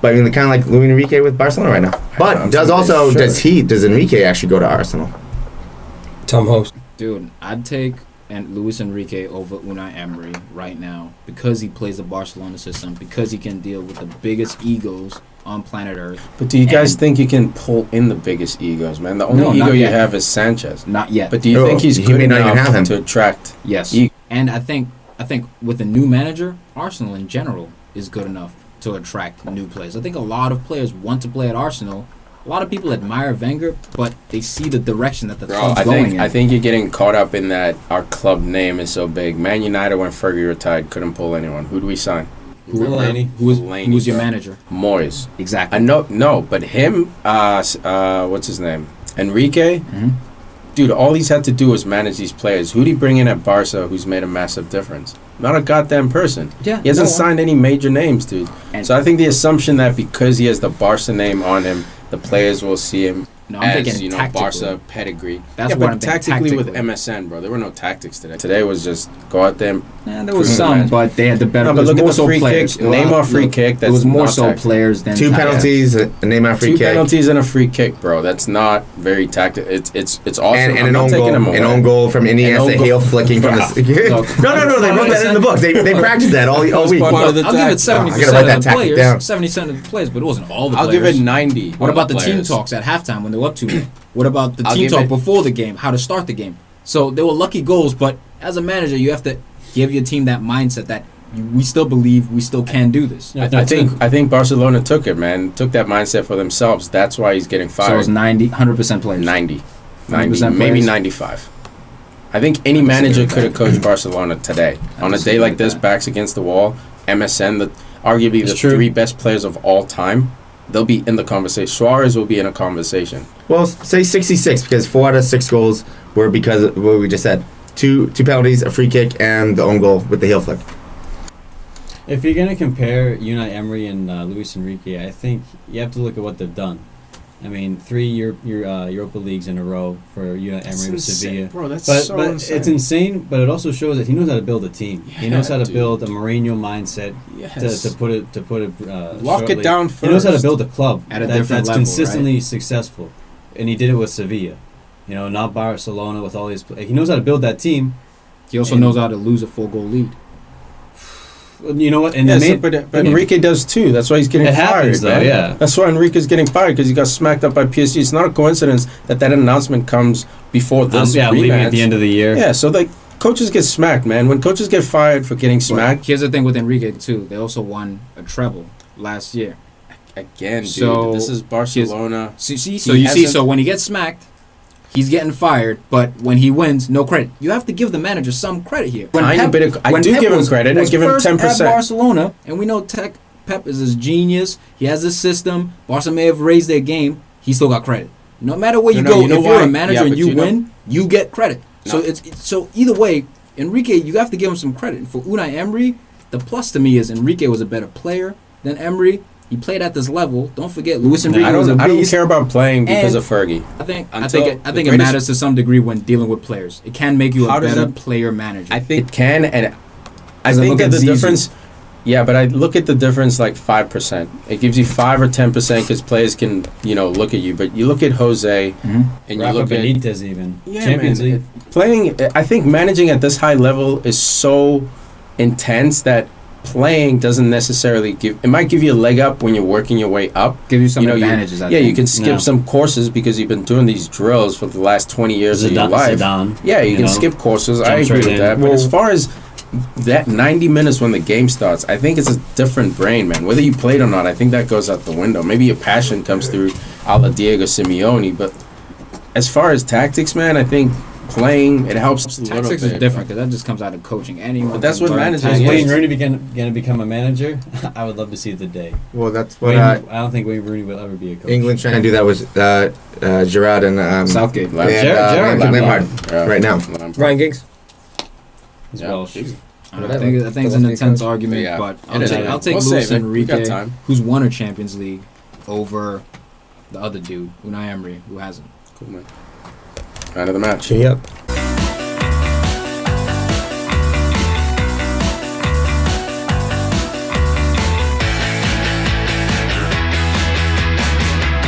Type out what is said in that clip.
But I mean, kind of like Luis Enrique with Barcelona right now. But does Enrique actually go to Arsenal? Tom Host. Dude, I'd take Luis Enrique over Unai Emery right now because he plays the Barcelona system, because he can deal with the biggest egos on planet Earth. But do you guys think you can pull in the biggest egos, man? The only ego you have is Sanchez. Not yet. But do you think he's good enough to attract? Yes. And I think with a new manager, Arsenal in general is good enough to attract new players. I think a lot of players want to play at Arsenal. A lot of people admire Wenger, but they see the direction that the club's going in. I think you're getting caught up in that our club name is so big. Man United, when Fergie retired, couldn't pull anyone. Who do we sign? Who was your manager? Moyes. Exactly. I know, but him, what's his name? Enrique? Mm-hmm. Dude, all he's had to do was manage these players. Who'd he bring in at Barca who's made a massive difference? Not a goddamn person. Yeah, he hasn't signed any major names, dude. So I think the assumption that because he has the Barca name on him, the players will see him as, Barca pedigree. That's what I'm tactically with MSN, bro. There were no tactics today. Today was just go out there. There was some, but they had the better. No, but look at the free kick. Neymar free kick. That's it was more so players than 2 penalties, a Neymar free kick. 2 penalties and a free kick, bro. That's not very tactical. It's awesome. And an own goal from Iniesta, heel flicking from the. No. They wrote that in the books. They practiced that all week. I'll give it 70% of the players. 70% of the players, but it wasn't all the players. I'll give it 90. What about the team talks at halftime when they were up 2-0? What about the team talk before the game? How to start the game? So they were lucky goals, but as a manager, you have to give your team that mindset that we still believe we still can do this. I think Barcelona took it, man. Took that mindset for themselves. That's why he's getting fired. So it's 100% players. 90, maybe 95. I think any manager could have coached Barcelona today. On a day like this, backs against the wall, MSN, arguably the 3 best players of all time, they'll be in the conversation. Suarez will be in a conversation. Well, say 66 because 4 out of 6 goals were because of what we just said. 2 penalties, a free kick, and the own goal with the heel flick. If you're going to compare Unai Emery and Luis Enrique, I think you have to look at what they've done. I mean, 3 Europa Leagues in a row for Unai Emery with Sevilla. Bro, that's so insane. It's insane, but it also shows that he knows how to build a team. Yeah, he knows how to build a Mourinho mindset. Yes. To put it lock shortly. It down first. He knows how to build a club at a different that's level, consistently successful, and he did it with Sevilla. Not Barcelona with all these. He knows how to build that team. He also knows how to lose a 4-goal lead. You know what? And but Enrique does too. That's why he's getting fired. Though, yeah. That's why Enrique's getting fired because he got smacked up by PSG. It's not a coincidence that announcement comes before this. Leaving at the end of the year. Yeah, so coaches get smacked, man. When coaches get fired for getting smacked. Here's the thing with Enrique too. They also won a treble last year. Again, dude. This is Barcelona. So when he gets smacked, he's getting fired, but when he wins, no credit. You have to give the manager some credit here. I do give him credit. I give him 10%. At Barcelona, and we know Pep is his genius. He has a system. Barca may have raised their game. He still got credit. No matter where you go, if you're a manager and you win, you get credit. No. So either way, Enrique, you have to give him some credit. For Unai Emery, the plus to me is Enrique was a better player than Emery. He played at this level. Don't forget, Luis Enrique was a beast. I don't care about playing because of Fergie. I think it matters to some degree when dealing with players. It can make you a better player manager. I think it can, and I think that the difference. Yeah, but I look at the difference like 5%. It gives you 5 or 10% because players can look at you. But you look at Jose, and you look at Benitez even Champions League playing. I think managing at this high level is so intense that. Playing doesn't necessarily it might give you a leg up when you're working your way up. Give you some advantages. You can skip some courses because you've been doing these drills for the last 20 years of your life. You can skip courses. I agree with that. But as far as that 90 minutes when the game starts, I think it's a different brain, man. Whether you played or not, I think that goes out the window. Maybe your passion comes through a la Diego Simeone, but as far as tactics, man, I think playing, it helps a little bit. Tactics is different because that just comes out of coaching. But that's what managing is. Is Wayne Rooney going to become a manager? I would love to see the day. Well, that's what I don't think Wayne Rooney will ever be a coach. England trying to do that with Gerrard and Southgate. Gerrard Lampard right now. Ryan Giggs. He's Welsh. I think it's an intense argument, but I'll take Luis Enrique, who's won a Champions League, over the other dude, Unai Emery, who hasn't. Cool, man. End of the match. Yep.